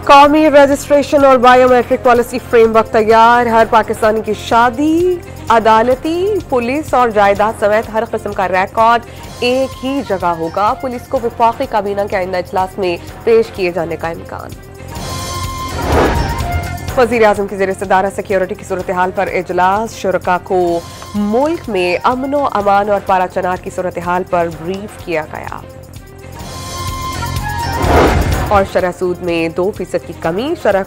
कौमी रजिस्ट्रेशन और biometric policy framework तैयार। हर पाकिस्तानी की शादी, अदालती, पुलिस और जायदाद समेत हर किस्म का रिकॉर्ड एक ही जगह होगा। पुलिस को वफाकी काबीना के आइंदा इजलास में पेश किए जाने का इम्कान। वज़ीर आज़म की ज़ेर सदारत सिक्योरिटी की सूरत हाल पर इजलास। शुरका को मुल्क में अमन व अमान और पारा चनार की सूरत हाल पर ब्रीफ किया गया। और शरह सूद में 2% की कमी, शरह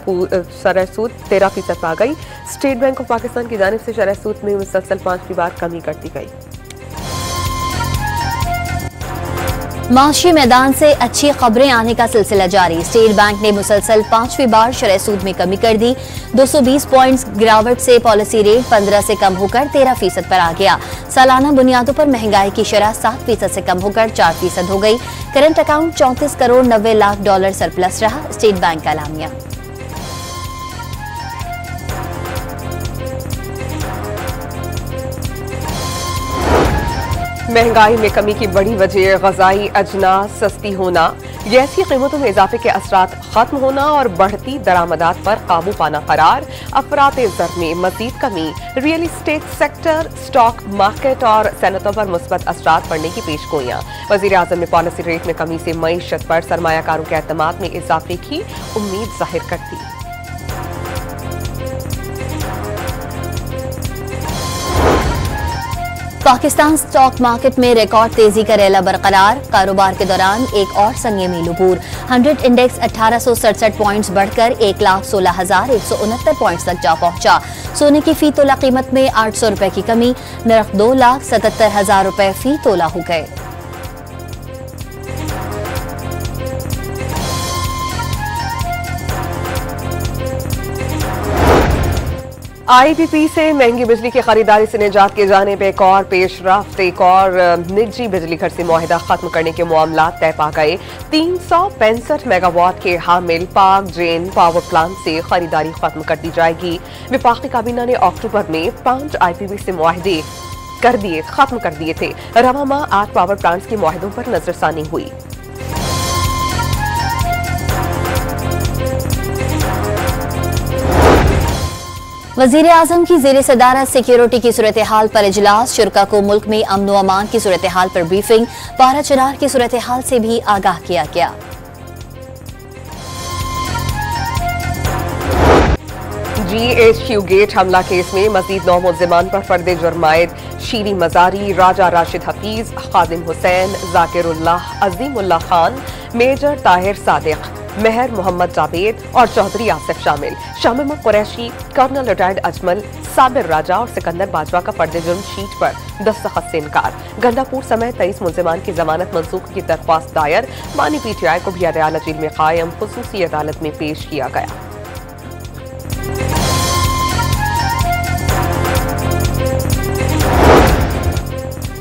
सूद 13% आ गई। स्टेट बैंक ऑफ पाकिस्तान की जानिब से शरह सूद में मुसलसल 5वीं बार कमी करती गई। माशी मैदान से अच्छी खबरें आने का सिलसिला जारी। स्टेट बैंक ने मुसलसल 5वीं बार शरह सूद में कमी कर दी। 220 पॉइंट्स गिरावट से पॉलिसी रेट 15 से कम होकर 13% पर आ गया। सालाना बुनियादों पर महंगाई की शरह 7% से कम होकर 4% हो गई। Current account 34 crore 90 lakh dollar surplus रहा। स्टेट बैंक का एलामिया। महंगाई में कमी की बड़ी वजह ग़ज़ाई अजनास सस्ती होना, गैसी कीमतों में इजाफे के असरात खत्म होना और बढ़ती दरामदात पर काबू पाना करार। अफराते ज़र में मजीद कमी, real estate sector, stock market और सनतों पर मुस्बत असरात पड़ने की पेशगोइयां। वज़ीर आज़म ने पॉलिसी रेट में कमी से मईशत पर सरमायाकारों के एतमाद में इजाफे की उम्मीद जाहिर कर दी। पाकिस्तान स्टॉक मार्केट में रिकॉर्ड तेजी का रेला बरकरार। कारोबार के दौरान एक और संयमी अबूर। 100 इंडेक्स 1867 पॉइंट्स बढ़कर 1,16,169 पॉइंट्स तक जा पहुंचा। सोने की फी तोला कीमत में 800 रुपए की कमी, नर्ख 2,77,000 रुपए फी तोला हो गए। IPP से महंगी बिजली की खरीदारी से निजात के जाने पर एक और पेशरफ्त। एक और निजी बिजली घर से मुआहिदा खत्म करने के मामला तय पा गए। 365 मेगावाट के हामिल पाक जेन पावर प्लांट से खरीदारी खत्म कर दी जाएगी। वफाकी काबीना ने अक्टूबर में 5 IPP से मुआहिदे खत्म कर दिए थे। रवा माह 8 पावर प्लांट्स के मुआहिदों पर नजरसानी हुई। वज़ीर आज़म की ज़ेर सदारत सिक्योरिटी की सूरत हाल पर इजलास। शुरका को मुल्क में अमन व अमान की सूरत हाल पर ब्रीफिंग। पारा चनार की सूरत हाल से भी आगाह किया गया। GHQ गेट हमला केस में मजीद 9 मुल्ज़िमान पर फर्द जुर्मायद शीरी मजारी, राजा राशिद हफीज, खादिम हुसैन, जाकिरुल्लाह, अजीमुल्लाह खान, मेजर ताहिर सादिक, मेहर मोहम्मद जावेद और चौधरी आसिफ शामिल। शामिम कुरैशी, कर्नल रिटायर्ड अजमल, साबिर राजा और सिकंदर बाजवा का फर्द जुर्म शीट पर दस्तखत से इनकार। गंडापुर समेत 23 मुल्ज़िमान की जमानत मंसूख की दरख्वास्त दायर। मानी PTI को भी अदालत जेल में कायम खुसूसी अदालत में पेश किया गया।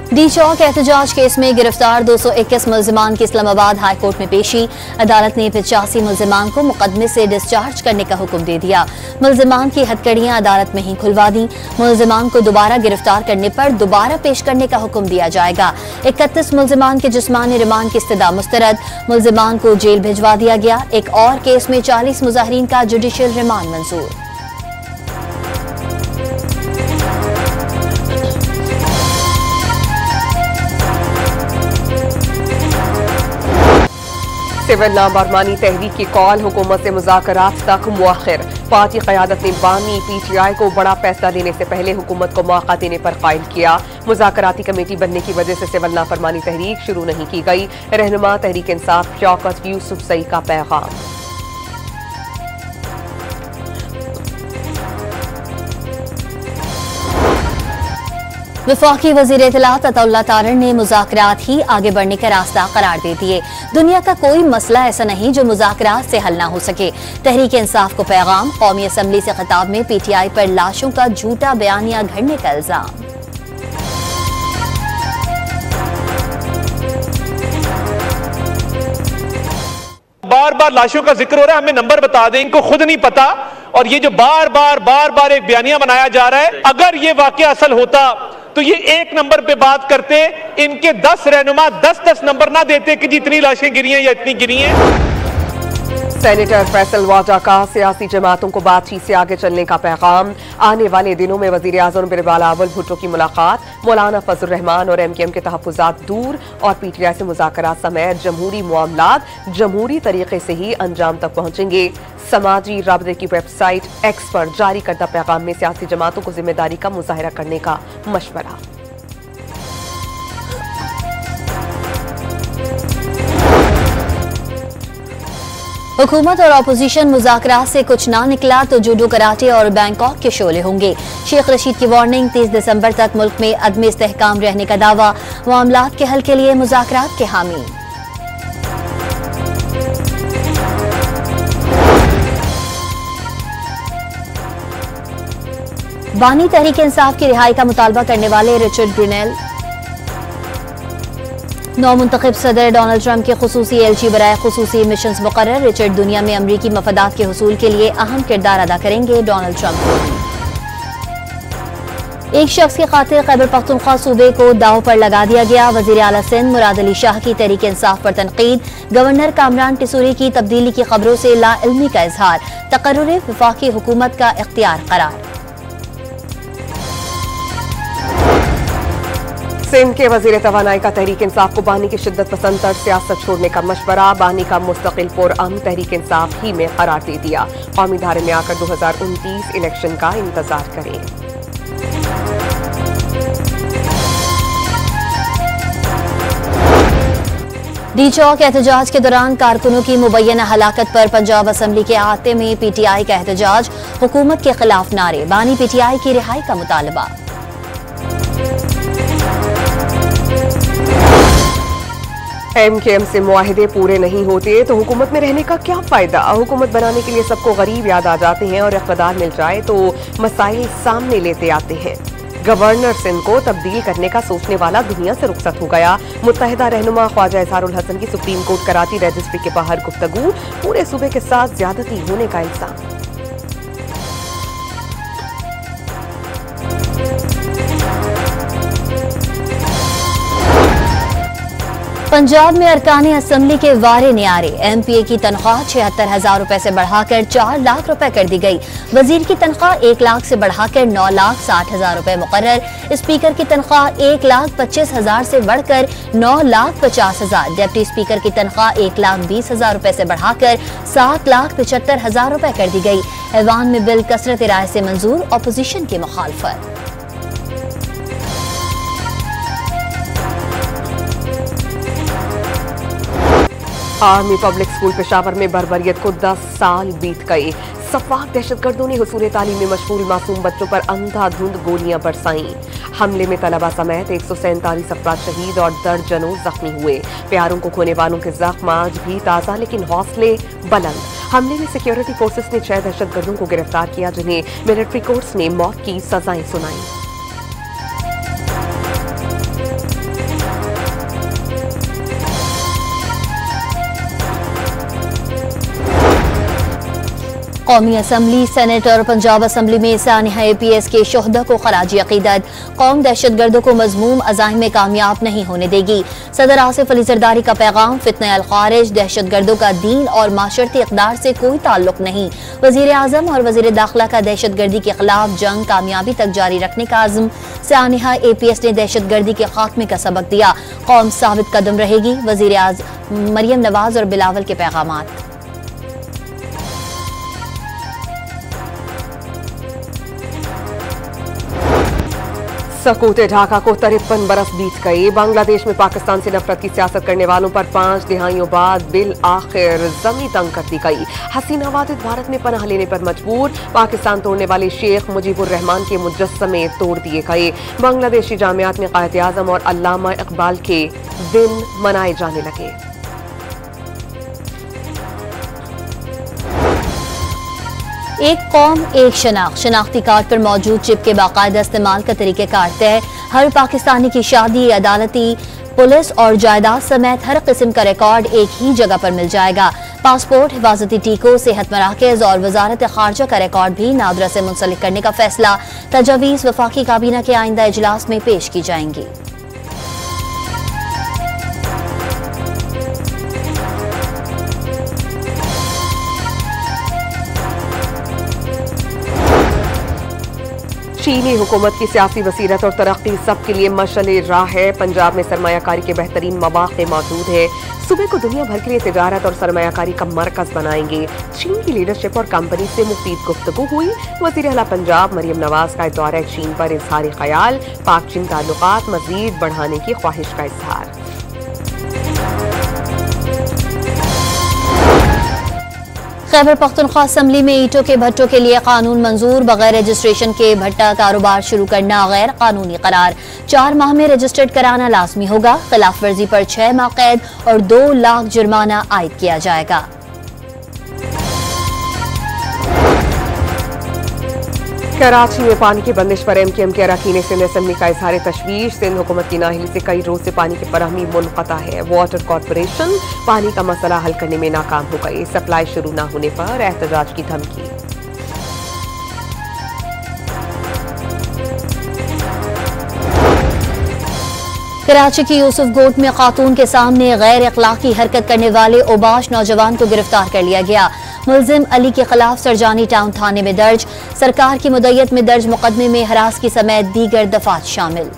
डी चौक एहतजाज केस में गिरफ्तार 221 मुल्ज़िमान की इस्लामाबाद हाई कोर्ट में पेशी। अदालत ने 85 मुल्ज़िमान को मुकदमे से डिस्चार्ज करने का हुक्म दे दिया। मुल्ज़िमान की हथकड़ियां अदालत में ही खुलवा दी। मुल्ज़िमान को दोबारा गिरफ्तार करने पर दोबारा पेश करने का हुक्म दिया जाएगा। 31 मुल्ज़िमान के जिस्मानी रिमांड की इस्तदा मुस्तरद। मुल्ज़िमान को जेल भिजवा दिया गया। एक और केस में 40 मुजाहिरीन का जुडिशियल रिमांड मंजूर। सिविल नाबरमानी तहरीक की कॉल हुकूमत से मुज़ाकरात तक मुअख्खर। पार्टी क़यादत ने बानी PTI को बड़ा फैसला लेने से पहले हुकूमत को मौका देने पर कायल किया। मुज़ाकराती कमेटी बनने की वजह से सिविल नाफरमानी तहरीक शुरू नहीं की गई। रहनुमा तहरीक इंसाफ शौकत यूसुफजई का पैगाम। वफाकी वज़ीर इत्तलात अताउल्लाह तारण ने मुज़ाकरात ही आगे बढ़ने का रास्ता करार दे दिए। दुनिया का कोई मसला ऐसा नहीं जो मुज़ाकरात से हल ना हो सके। तहरीक इंसाफ को पैगाम। कौमी असम्बली से खिताब में PTI पर लाशों का झूठा बयानिया घड़ने का इल्जाम। बार बार लाशों का जिक्र हो रहा है, हमें नंबर बता दें, इनको खुद नहीं पता। और ये जो बार बार एक बयानिया बनाया जा रहा है, अगर ये वाकया असल होता तो ये एक नंबर पे बात करते, इनके 10 रहनुमा 10 नंबर ना देते कि जितनी लाशें गिरी हैं या इतनी गिरी हैं। सेनेटर फैसल वाजा का सियासी जमातों को बातचीत से आगे चलने का पैगाम। आने वाले दिनों में वजीर आजम बिलावल भुट्टो की मुलाकात, मौलाना फजल रहमान और MKM के तहफ्फुज़ात दूर और PTI से मुज़ाकरात समेत जमहूरी मामलात जमहूरी तरीके से ही अंजाम तक पहुंचेंगे। समाजी राबते की वेबसाइट एक्स पर जारी करदा पैगाम में सियासी जमातों को जिम्मेदारी का मुजाहरा करने का मशवरा। हुकूमत और अपोजिशन मुज़ाकरात से कुछ ना निकला तो जूडो कराटे और बैंकॉक के शोले होंगे। शेख रशीद की वार्निंग, 30 दिसंबर तक मुल्क में अदम इस्तेहकाम रहने का दावा। मामलात के हल के लिए मुज़ाकरात के हामी। बानी तहरीक इंसाफ की रिहाई का मुतालबा करने वाले रिचर्ड ग्रिनेल नौमुंतखब सदर डोनाल्ड ट्रंप के खुसूसी एलची बराए खुसूसी मिशंस मुकर्रर। रिचर्ड दुनिया में अमरीकी मफादात के हुसूल के लिए अहम किरदार अदा करेंगे। डोनाल्ड ट्रंप एक शख्स की खातिर खैबर पख्तूनख्वा सूबे को दाव पर लगा दिया गया। वजीर आला सिंध मुराद अली शाह की तहरीक इंसाफ पर तनकीद। गवर्नर कामरान टिसूरी की तब्दीली की खबरों से लाइल्मी का इजहार। तकर्रुर वफाकी हुकूमत का इख्तियार करार। सिंध के वजीर तवानाई का तहरीक इंसाफ को बानी की शिद्दत पसंद तर सियासत छोड़ने का मशवरा। बानी का मुस्तकिल पुरअमन तहरीक इंसाफ ही में करार दे दिया। कौमी धारे में आकर 2029 इलेक्शन का इंतजार करें। डी चौक एहतजाज के दौरान कारकुनों की मुबैना हलाकत पर पंजाब असम्बली के अहाते में PTI का एहतजाज। हुकूमत के खिलाफ नारे। बानी PTI की रिहाई का मुतालबा। MKM से मुआहिदे पूरे नहीं होते तो हुकूमत में रहने का क्या फायदा। हुकूमत बनाने के लिए सबको गरीब याद आ जाते हैं और इक़्तिदार मिल जाए तो मसाइल सामने लेते आते हैं। गवर्नर सिंध को तब्दील करने का सोचने वाला दुनिया से रुखसत हो गया। मुत्तहिदा रहनुमा ख्वाजा इजहारुल हसन की सुप्रीम कोर्ट कराची रजिस्ट्री के बाहर गुफ्तगू। पूरे सूबे के साथ ज्यादती होने का इल्जाम। पंजाब में अरकान असम्बली के वारे न्यारे। MPA की तनख्वाह 76,000 रुपए से बढ़ाकर 4 लाख रुपए कर दी गई। वजीर की तनख्वाह 1 लाख से बढ़ाकर 9,60,000 रुपए मुकर्रर। स्पीकर की तनख्वाह 1,25,000 से बढ़कर 9,50,000। डिप्टी स्पीकर की तनख्वाह 1,20,000 रुपए से बढ़ाकर 7,75,000 रुपए कर दी गई। ऐवान में बिल कसरत राय से मंजूर, अपोजिशन की मुखालफत। आर्मी पब्लिक स्कूल पेशावर में बर्बरियत को 10 साल बीत गए। सफाक दहशतगर्दों ने हुसूल तालीम में मशगूल मासूम बच्चों पर अंधाधुंध गोलियां बरसाईं। हमले में तलबा समेत 147 अफराद शहीद और दर्जनों जख्मी हुए। प्यारों को खोने वालों के जख्म आज भी ताज़ा लेकिन हौसले बुलंद। हमले में सिक्योरिटी फोर्सेस ने 6 दहशतगर्दों को गिरफ्तार किया जिन्हें मिलिट्री कोर्ट्स ने मौत की सजाएं सुनाई। कौमी असम्बली, सेनेट और पंजाब असम्बली में सानिया APS के शोहदा को खराजी अकीदत। कौम दहशतगर्दों को मजमूम अज़ाइम में कामयाब नहीं होने देगी। सदर आसिफ अली जरदारी का पैगाम, फित्ना अल खारिज दहशतगर्दों का दीन और माशरती इक़दार से कोई ताल्लुक नहीं। वजीर आज़म और वजीर दाखिला का दहशतगर्दी के खिलाफ जंग कामयाबी तक जारी रखने का आज़म। सानिया APS ने दहशतगर्दी के खात्मे का सबक दिया। कौम साबित कदम रहेगी। वजीर आज़म मरियम नवाज और बिलावल के पैगामात। सकूते ढाका को 53 बरस बीत गए। बांग्लादेश में पाकिस्तान से नफरत की सियासत करने वालों पर 5 दिहाइयों बाद बिल आखिर जमी तंग कर दी गई। हसीना वादिद भारत में पनाह लेने पर मजबूर। पाकिस्तान तोड़ने वाले शेख मुजीबुर रहमान के मुजस्समे तोड़ दिए गए। बांग्लादेशी जामियात में कायद आजम और अल्लामा इकबाल के दिन मनाए जाने लगे। एक कौम एक शनाख्ती कार्ड पर मौजूद चिप के बाकायदा इस्तेमाल का तरीक़ेकार तय। हर पाकिस्तानी की शादी, अदालती, पुलिस और जायदाद समेत हर किस्म का रिकॉर्ड एक ही जगह पर मिल जाएगा। पासपोर्ट, हिफाजती टीकों, सेहत मराकज़ और वजारत खारजा का रिकॉर्ड भी नादरा से मुंसलिक करने का फैसला। तजावीज़ वफाकी काबीना के आइंदा इजलास में पेश की जाएंगी। चीनी हुकूमत की सियासी बसीरत और तरक्की सबके लिए मशअले राह है। पंजाब में सरमायाकारी के बेहतरीन मौके मौजूद है। सूबे को दुनिया भर के लिए तिजारत और सरमायाकारी का मरकज बनाएंगे। चीन की लीडरशिप और कंपनी से मुफीद गुफ्तगू हुई। वज़ीर आला पंजाब मरियम नवाज का दौरा चीन पर इजहार ख्याल। पाक चीन ताल्लुकात मजीद बढ़ाने की ख्वाहिश का इजहार। खैबर पख्तूनख्वा असम्बली में ईंटों के भट्टों के लिए कानून मंजूर। बगैर रजिस्ट्रेशन के भट्टा कारोबार शुरू करना गैर कानूनी करार। 4 माह में रजिस्टर्ड कराना लाजमी होगा। खिलाफ वर्जी पर 6 माह कैद और 2 लाख जुर्माना आयद किया जाएगा। कराची में पानी की बंदिश पर MKM के अरकान सिंध असम्बली का इजहार तशवीश। सिंध हुकूमत की नाहिली से कई रोज से पानी की फराहमी मुनक़ता है। वाटर कॉरपोरेशन पानी का मसला हल करने में नाकाम हो गई। सप्लाई शुरू न होने पर एहतजाज की धमकी। कराची की यूसुफ गोट में खातून के सामने गैर अखलाकी हरकत करने वाले ओबाश नौजवान को गिरफ्तार कर लिया गया। मुलजिम अली के खिलाफ सरजानी टाउन थाने में दर्ज। सरकार की मुद्दत में दर्ज मुकदमे में हरासगी समेत दीगर दफात शामिल।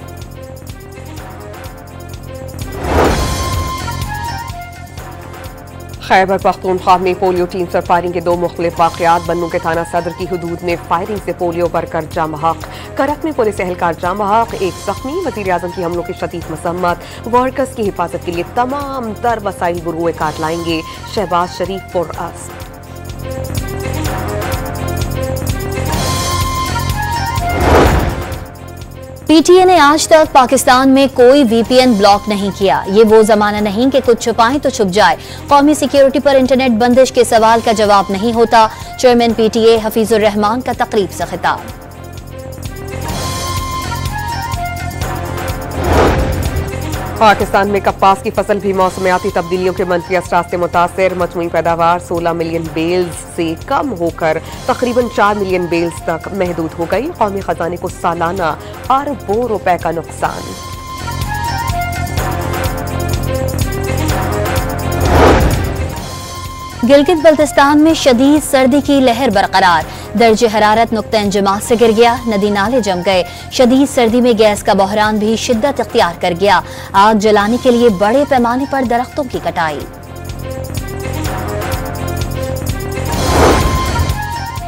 खैबर पख्तूनख्वा में पोलियो टीम से फायरिंग के 2 मुख्तलिफ वाक़यात। बन्नू के थाना सदर की हुदूद में फायरिंग से पोलियो वर्कर जाम हक। करक में पुलिस एहलकार जाम हक, 1 जख्मी। वज़ीर आज़म की हमलों की शदीद मसम्मत। वर्कर्स की हिफाजत के लिए तमाम तर वसाइल बुरुए काट लाएंगे। शहबाज शरीफ पुरअज़्म। PTA ने आज तक पाकिस्तान में कोई VPN ब्लॉक नहीं किया। ये वो जमाना नहीं कि कुछ छुपाएं तो छुप जाए। कौमी सिक्योरिटी पर इंटरनेट बंदिश के सवाल का जवाब नहीं होता। चेयरमैन PTA हफीजुर रहमान का तकरीब से खिताब। पाकिस्तान में कपास की फसल भी मौसमियाती तब्दीलियों के मनफी असरात से मुतासिर। मजमूई पैदावार 16 मिलियन बेल्स से कम होकर तकरीबन 4 मिलियन बेल्स तक महदूद हो गई। कौमी खजाने को सालाना अरबों रुपए का नुकसान। गिलगित बल्तिस्तान में शदीद सर्दी की लहर बरकरार। दर्जे हरारत नुक्ता इंजमात से गिर गया। नदी नाले जम गए। शदीद सर्दी में गैस का बहरान भी शिद्दत इख्तियार कर गया। आग जलाने के लिए बड़े पैमाने पर दरख्तों की कटाई।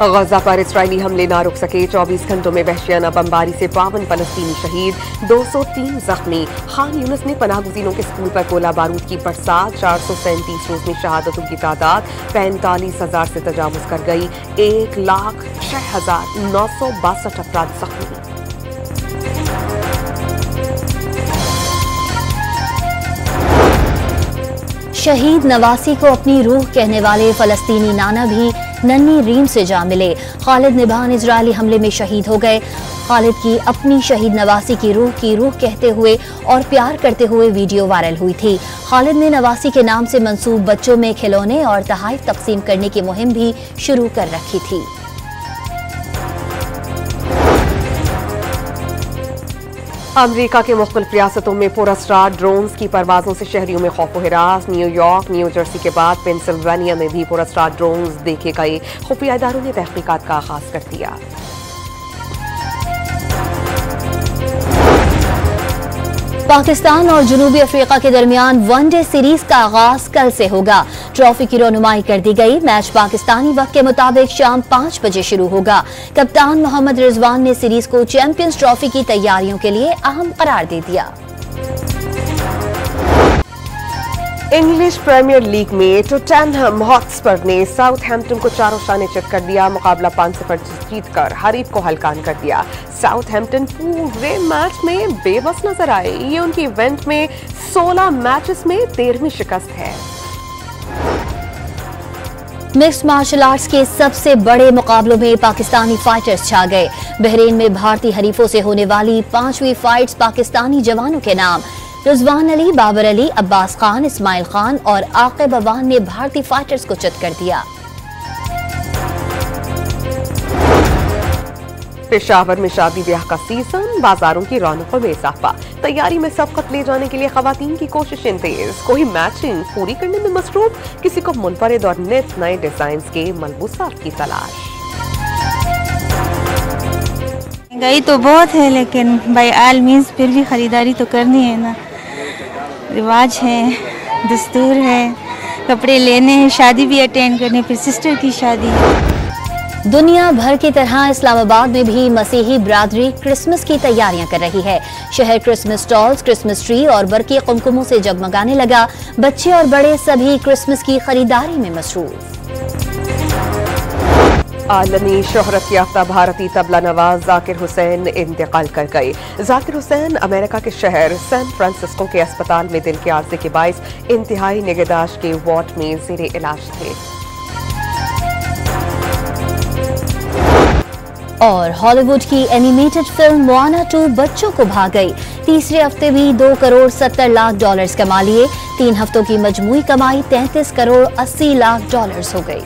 गजा पर इसराइली हमले ना रुक सके। 24 घंटों में वहशियाना बमबारी से 52 फलस्तीनी शहीद, 203 जख्मी। खान यूनिस ने पनाहगुज़ीनों के स्कूल पर गोला बारूद की बरसात। 437 रोज में शहादतों की तादाद 45,000 से तजावुज कर गई। 1,06,962 अफराद जख्मी। शहीद नवासी को अपनी रूह कहने वाले फलस्तीनी नाना भी नन्ही रीम से जा मिले। खालिद निभान इजरायली हमले में शहीद हो गए। खालिद की अपनी शहीद नवासी की रूह कहते हुए और प्यार करते हुए वीडियो वायरल हुई थी। खालिद ने नवासी के नाम से मंसूब बच्चों में खिलौने और तोहफे तकसीम करने की मुहिम भी शुरू कर रखी थी। अमेरिका के मुख्तलिफ रियासतों में पुरस्कार ड्रोन्स की परवाजों से शहरियों में खौफ व हिरास। न्यूयॉर्क, न्यू जर्सी के बाद पेंसिल्वेनिया में भी पुरस्कार ड्रोन्स देखे गए। खुफिया इदारों ने तहकीकात का आगाज कर दिया। पाकिस्तान और जनूबी अफ्रीका के दरमियान वनडे सीरीज का आगाज कल से होगा। ट्रॉफी की रौनुमाई कर दी गई। मैच पाकिस्तानी वक्त के मुताबिक शाम 5 बजे शुरू होगा। कप्तान मोहम्मद रिजवान ने सीरीज को चैंपियंस ट्रॉफी की तैयारियों के लिए अहम करार दे दिया। इंग्लिश प्रीमियर लीग में टोटनहम हॉटस्पर ने साउथहैम्पटन को 4 शाने चित कर दिया। मुकाबला 5-0 जीतकर हरीफ को हल्कान कर दिया। साउथहैम्पटन पूरे मैच में बेबस नजर आए। ये उनकी इवेंट में 16 मैचेस में 13वीं शिकस्त है। मिक्स्ड मार्शल आर्ट्स के सबसे बड़े मुकाबलों में पाकिस्तानी फाइटर्स छा गए। बहरीन में भारतीय हरीफों से होने वाली 5वीं फाइट्स पाकिस्तानी जवानों के नाम। रिजवान अली, बाबर अली, अब्बास खान, इस्माइल खान और आकिब अवान ने भारतीय फाइटर्स को चित कर दिया। पेशावर में शादी ब्याह का सीजन, बाजारों की रौनकों में इजाफा। तैयारी में सबकत ले जाने के लिए खवातीन की कोशिशें तेज। कोई मैचिंग पूरी करने में मसरूफ, किसी को मुनफरिद और नित नए डिजाइन के मलबूसात की तलाश। महंगाई तो बहुत है, लेकिन बाय ऑल मीन्स फिर भी ख़रीदारी तो करनी है ना। रिवाज है, दस्तूर है, कपड़े लेने हैं, शादी भी अटेंड करने, फिर सिस्टर की शादी है। दुनिया भर की तरह इस्लामाबाद में भी मसीही बिरादरी क्रिसमस की तैयारियां कर रही है। शहर क्रिसमस स्टॉल्स, क्रिसमस ट्री और बरकी कुमकुमों से जगमगाने लगा। बच्चे और बड़े सभी क्रिसमस की खरीदारी में मसरूफ। आलमी शोहरत याफ्ता भारतीय तबला नवाज जाकिर हुसैन इंतकाल कर गए। जाकिर हुसैन अमेरिका के शहर सैन फ्रांसिस्को के अस्पताल में दिल के आर्जे के बाइस इंतहाई निगहदाश्त के वार्ड में ज़ेरे इलाज थे। और हॉलीवुड की एनिमेटेड फिल्म मोआना 2 बच्चों को भा गई। तीसरे हफ्ते भी $2 करोड़ 70 लाख कमा लिए। 3 हफ्तों की मजमूई कमाई $33 करोड़ 80 लाख हो गई।